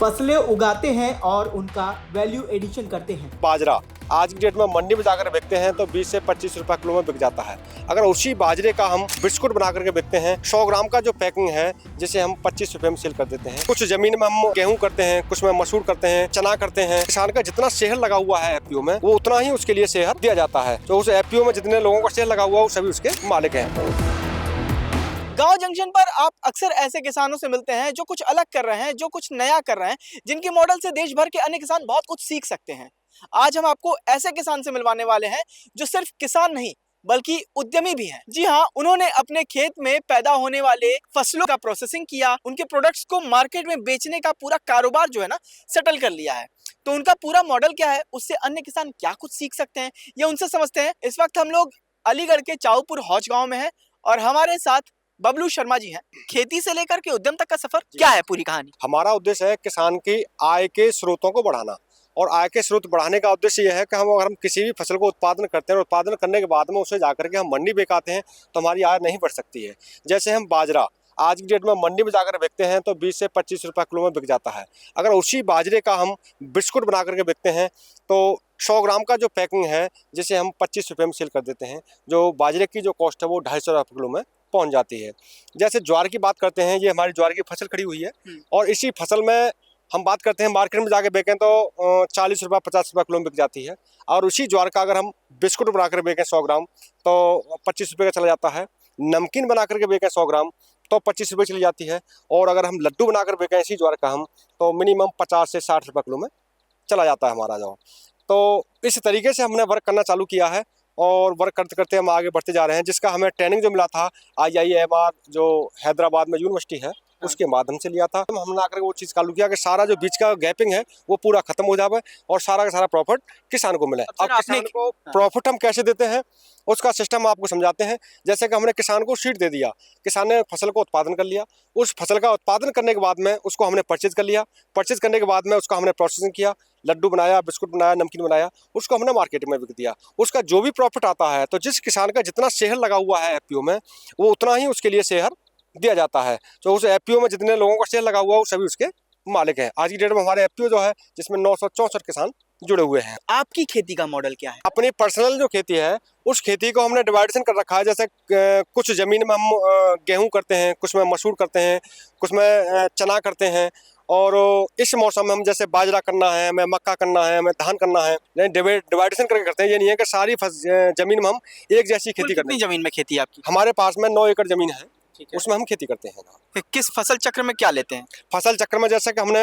फसलें उगाते हैं और उनका वैल्यू एडिशन करते हैं। बाजरा आज की डेट में मंडी में जाकर बेचते हैं तो 20 से 25 रुपए किलो में बिक जाता है। अगर उसी बाजरे का हम बिस्कुट बना करके बेचते हैं, 100 ग्राम का जो पैकिंग है जिसे हम 25 रुपए में सेल कर देते हैं। कुछ जमीन में हम गेहूं करते हैं, कुछ में मसूर करते हैं, चना करते हैं। किसान का जितना शहर लगा हुआ है एफपीओ में, वो उतना ही उसके लिए शहर दिया जाता है। तो उस एफपीओ में जितने लोगों का शहर लगा हुआ है वो सभी उसके मालिक हैं। गांव जंक्शन पर आप अक्सर ऐसे किसानों से मिलते हैं जो कुछ अलग कर रहे हैं, जो कुछ नया कर रहे हैं, जिनके मॉडल से देश भर के अन्य किसान बहुत कुछ सीख सकते हैं। आज हम आपको ऐसे किसान से मिलवाने वाले हैं जो सिर्फ किसान नहीं बल्कि उद्यमी भी हैं। जी हाँ, उन्होंने अपने खेत में पैदा होने वाले फसलों का प्रोसेसिंग किया, उनके प्रोडक्ट्स को मार्केट में बेचने का पूरा कारोबार जो है ना सेटल कर लिया है। तो उनका पूरा मॉडल क्या है, उससे अन्य किसान क्या कुछ सीख सकते हैं, ये उनसे समझते हैं। इस वक्त हम लोग अलीगढ़ के चाऊपुर हौज गाँव में है और हमारे साथ बबलू शर्मा जी हैं। खेती से लेकर के उद्यम तक का सफर क्या है, पूरी कहानी? हमारा उद्देश्य है किसान की आय के स्रोतों को बढ़ाना, और आय के स्रोत बढ़ाने का उद्देश्य यह है कि हम किसी भी फसल को उत्पादन करते हैं और उत्पादन करने के बाद में उसे जाकर के हम मंडी बेचते हैं तो हमारी आय नहीं बढ़ सकती है। जैसे हम बाजरा आज की डेट में मंडी में जाकर बेचते हैं तो 20 से 25 रुपए किलो में बिक जाता है। अगर उसी बाजरे का हम बिस्कुट बना करके बेचते हैं तो 100 ग्राम का जो पैकिंग है जिसे हम 25 रुपए में सेल कर देते हैं। जो बाजरे की जो कॉस्ट है वो 250 रुपए किलो में पहुंच जाती है। जैसे ज्वार की बात करते हैं, ये हमारी ज्वार की फसल खड़ी हुई है और इसी फसल में हम बात करते हैं मार्केट में जाके बेचें तो 40 रुपये 50 रुपये किलो में बिक जाती है। और उसी ज्वार का अगर हम बिस्कुट बना कर बेचें 100 ग्राम तो 25 रुपये का चला जाता है। नमकीन बना करके बेचें 100 ग्राम तो 25 रुपये चली जाती है। और अगर हम लड्डू बनाकर बेचें इसी ज्वार का हम तो मिनिमम 50 से 60 रुपये किलो में चला जाता है हमारा जो। तो इस तरीके से हमने वर्क करना चालू किया है और वर्क करते करते हम आगे बढ़ते जा रहे हैं। जिसका हमें ट्रेनिंग जो मिला था IIMR जो हैदराबाद में यूनिवर्सिटी है उसके माध्यम से लिया था। हमने आकर वो चीज़ चालू किया कि सारा जो बीच का गैपिंग है वो पूरा खत्म हो जाए और सारा का सारा प्रॉफिट किसान को मिले। अब किसान को प्रॉफिट हम कैसे देते हैं उसका सिस्टम आपको समझाते हैं। जैसे कि हमने किसान को सीड दे दिया, किसान ने फसल को उत्पादन कर लिया, उस फसल का उत्पादन करने के बाद में उसको हमने परचेज कर लिया, परचेज करने के बाद में उसका हमने प्रोसेसिंग किया, लड्डू बनाया, बिस्कुट बनाया, नमकीन बनाया, उसको हमने मार्केट में बिक दिया। उसका जो भी प्रॉफिट आता है तो जिस किसान का जितना शहर लगा हुआ है एफपीओ में वो उतना ही उसके लिए शहर दिया जाता है। तो उस एफपीओ में जितने लोगों का शेयर लगा हुआ है वो सभी उसके मालिक हैं। आज की डेट में हमारे एफपीओ जो है जिसमें 964 किसान जुड़े हुए हैं। आपकी खेती का मॉडल क्या है? अपनी पर्सनल जो खेती है उस खेती को हमने डिवाइडेशन कर रखा है। जैसे कुछ जमीन में हम गेहूं करते हैं, कुछ में मसूर करते हैं, कुछ में चना करते हैं। और इस मौसम में हम जैसे बाजरा करना है, हमें मक्का करना है, हमें धान करना है, डिवाइडेशन करके करते हैं। ये नहीं है कि सारी जमीन में हम एक जैसी खेती करते हैं। कितनी जमीन में खेती है आपकी? हमारे पास में 9 एकड़ जमीन है, उसमें हम खेती करते हैं। किस फसल चक्र में क्या लेते हैं? फसल चक्र में जैसे कि हमने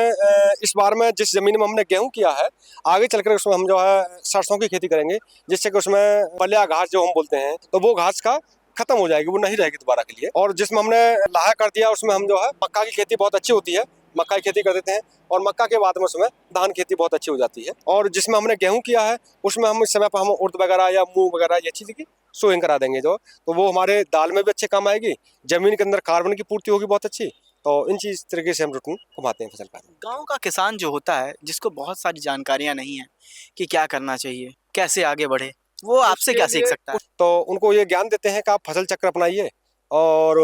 इस बार में जिस जमीन में हमने गेहूं किया है आगे चलकर उसमें हम जो है सरसों की खेती करेंगे, जिससे कि उसमें बलिया घास जो हम बोलते हैं तो वो घास का खत्म हो जाएगी, वो नहीं रहेगी दोबारा के लिए। और जिसमें हमने लाहा कर दिया उसमें हम जो है मक्का की खेती बहुत अच्छी होती है, मक्का की खेती कर देते हैं। और मक्का के बाद में उसमें धान खेती बहुत अच्छी हो जाती है। और जिसमें हमने गेहूं किया है उसमें हम इस समय पर हम उड़द वगैरह या मूंग वगैरह ये चीज़ की सोइंग करा देंगे जो, तो वो हमारे दाल में भी अच्छे काम आएगी, जमीन के अंदर कार्बन की पूर्ति होगी बहुत अच्छी। तो इन चीज़ तरीके से हम रूटीन घुमाते हैं फसल का। गांव का किसान जो होता है जिसको बहुत सारी जानकारियां नहीं है कि क्या करना चाहिए, कैसे आगे बढ़े, वो आपसे क्या सीख सकता है? तो उनको ये ज्ञान देते हैं कि आप फसल चक्र अपनाइए और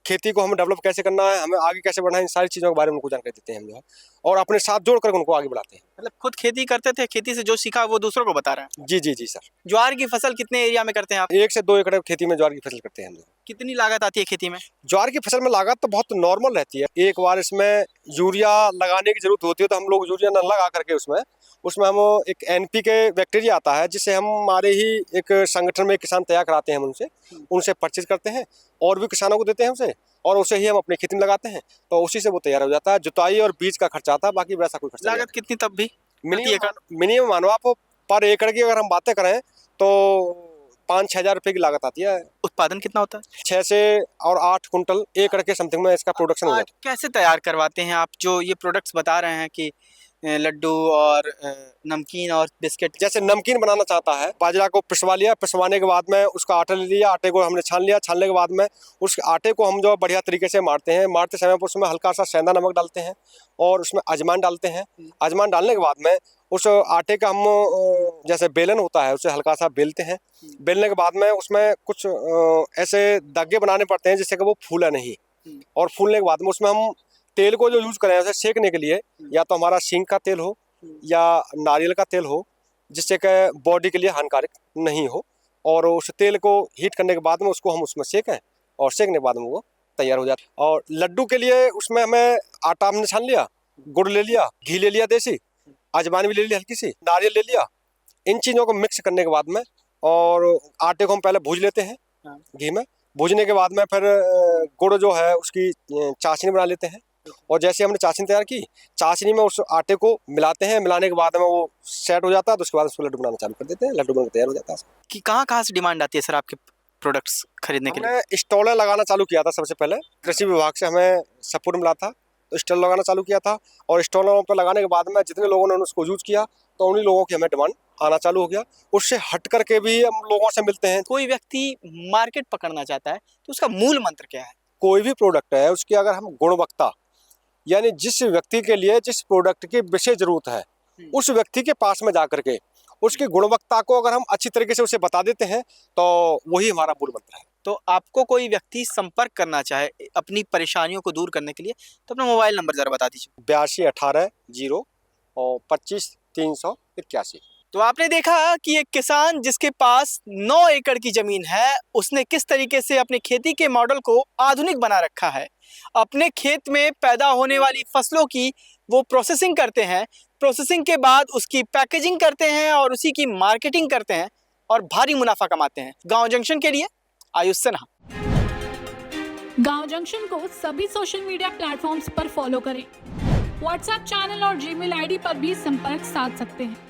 खेती को हमें डेवलप कैसे करना है, हमें आगे कैसे बढ़ना है, इन सारी चीज़ों के बारे में उनको जानकारी देते हैं हम जो है, और अपने साथ जोड़ कर उनको आगे बढ़ाते हैं। मतलब खुद खेती करते थे, खेती से जो सीखा वो दूसरों को बता रहे हैं? जी जी जी सर। ज्वार की फसल कितने एरिया में करते हैं आप? 1 से 2 एकड़ खेती में ज्वार की फसल करते हैं हम लोग। कितनी लागत आती है खेती में? ज्वार की फसल में लागत तो बहुत नॉर्मल रहती है। एक बार इसमें यूरिया लगाने की जरूरत होती है तो हम लोग यूरिया न लगा करके उसमें हम एक NPK बैक्टीरिया आता है जिसे हम हमारे ही एक संगठन में किसान तैयार कराते हैं, हम उनसे परचेज करते हैं और भी किसानों को देते हैं उसे, और उसे ही हम अपनी खेती में लगाते हैं तो उसी से वो तैयार हो जाता है। जुताई और बीज का खर्चा आता है, बाकी वैसा कोई खर्चा। लागत कितनी तब भी? मिनिमम मानो आप पर एकड़ की अगर हम बातें करें तो 5-6 हज़ार रुपये की लागत आती है। उत्पादन कितना होता है? 6 से और 8 कुंटल एकड़ के समथिंग में इसका प्रोडक्शन हो जाता है। कैसे तैयार करवाते हैं आप जो ये प्रोडक्ट्स बता रहे हैं कि लड्डू और नमकीन और बिस्किट? जैसे नमकीन बनाना चाहता है, बाजरा को पिसवा लिया, पिसवाने के बाद में उसका आटा ले लिया, आटे को हमने छान लिया, छानने के बाद में उस आटे को हम जो बढ़िया तरीके से मारते हैं, मारते समय पर उसमें हल्का सा सेंधा नमक डालते हैं और उसमें अजवाइन डालते हैं। अजवाइन डालने के बाद में उस आटे का हम जैसे बेलन होता है उसे हल्का सा बेलते हैं। बेलने के बाद में उसमें कुछ ऐसे धागे बनाने पड़ते हैं जिससे कि वो फूला नहीं, और फूलने के बाद में उसमें हम तेल को जो यूज करें उसे सेकने के लिए या तो हमारा सींग का तेल हो या नारियल का तेल हो, जिससे कि बॉडी के लिए हानिकारक नहीं हो, और उस तेल को हीट करने के बाद में उसको हम उसमें सेकें और सेकने के बाद में वो तैयार हो जाता है। और लड्डू के लिए उसमें हमें आटा हमने छान लिया, गुड़ ले लिया, घी ले लिया देसी, अजवाइन भी ले लिया हल्की सी, नारियल ले लिया। इन चीज़ों को मिक्स करने के बाद में और आटे को हम पहले भूज लेते हैं घी में। भूजने के बाद में फिर गुड़ जो है उसकी चाशनी बना लेते हैं, और जैसे हमने चाशनी तैयार की, चाशनी में उस आटे को मिलाते हैं। मिलाने के बाद में वो सेट हो जाता है, तो उसके बाद उसको लड्डू बनाना चालू कर देते हैं। लड्डू बनकर तैयार हो जाता है। कि कहाँ से डिमांड आती है सर आपके प्रोडक्ट्स खरीदने के लिए? हमने स्टॉल लगाना चालू किया था। सबसे पहले कृषि विभाग से हमें सपोर्ट मिला था, तो स्टॉल लगाना चालू किया था, और स्टॉलों पर लगाने के बाद में जितने लोगों ने उसको यूज किया तो उन्हीं लोगों की हमें डिमांड आना चालू हो गया। उससे हट करके भी हम लोगों से मिलते हैं। कोई व्यक्ति मार्केट पकड़ना चाहता है तो उसका मूल मंत्र क्या है? कोई भी प्रोडक्ट है उसकी अगर हम गुणवत्ता, यानी जिस व्यक्ति के लिए जिस प्रोडक्ट की विशेष जरूरत है उस व्यक्ति के पास में जाकर के उसकी गुणवत्ता को अगर हम अच्छी तरीके से उसे बता देते हैं तो वही हमारा मूल मंत्र है। तो आपको कोई व्यक्ति संपर्क करना चाहे अपनी परेशानियों को दूर करने के लिए तो अपना मोबाइल नंबर जरा बता दीजिए। 8218 और 25 381। तो आपने देखा कि एक किसान जिसके पास 9 एकड़ की जमीन है, उसने किस तरीके से अपनी खेती के मॉडल को आधुनिक बना रखा है। अपने खेत में पैदा होने वाली फसलों की वो प्रोसेसिंग करते हैं, प्रोसेसिंग के बाद उसकी पैकेजिंग करते हैं और उसी की मार्केटिंग करते हैं और भारी मुनाफा कमाते हैं। गांव जंक्शन के लिए आयुष सिन्हा। गांव जंक्शन को सभी सोशल मीडिया प्लेटफॉर्म्स पर फॉलो करें। व्हाट्सएप चैनल और जीमेल आईडी पर भी संपर्क साध सकते हैं।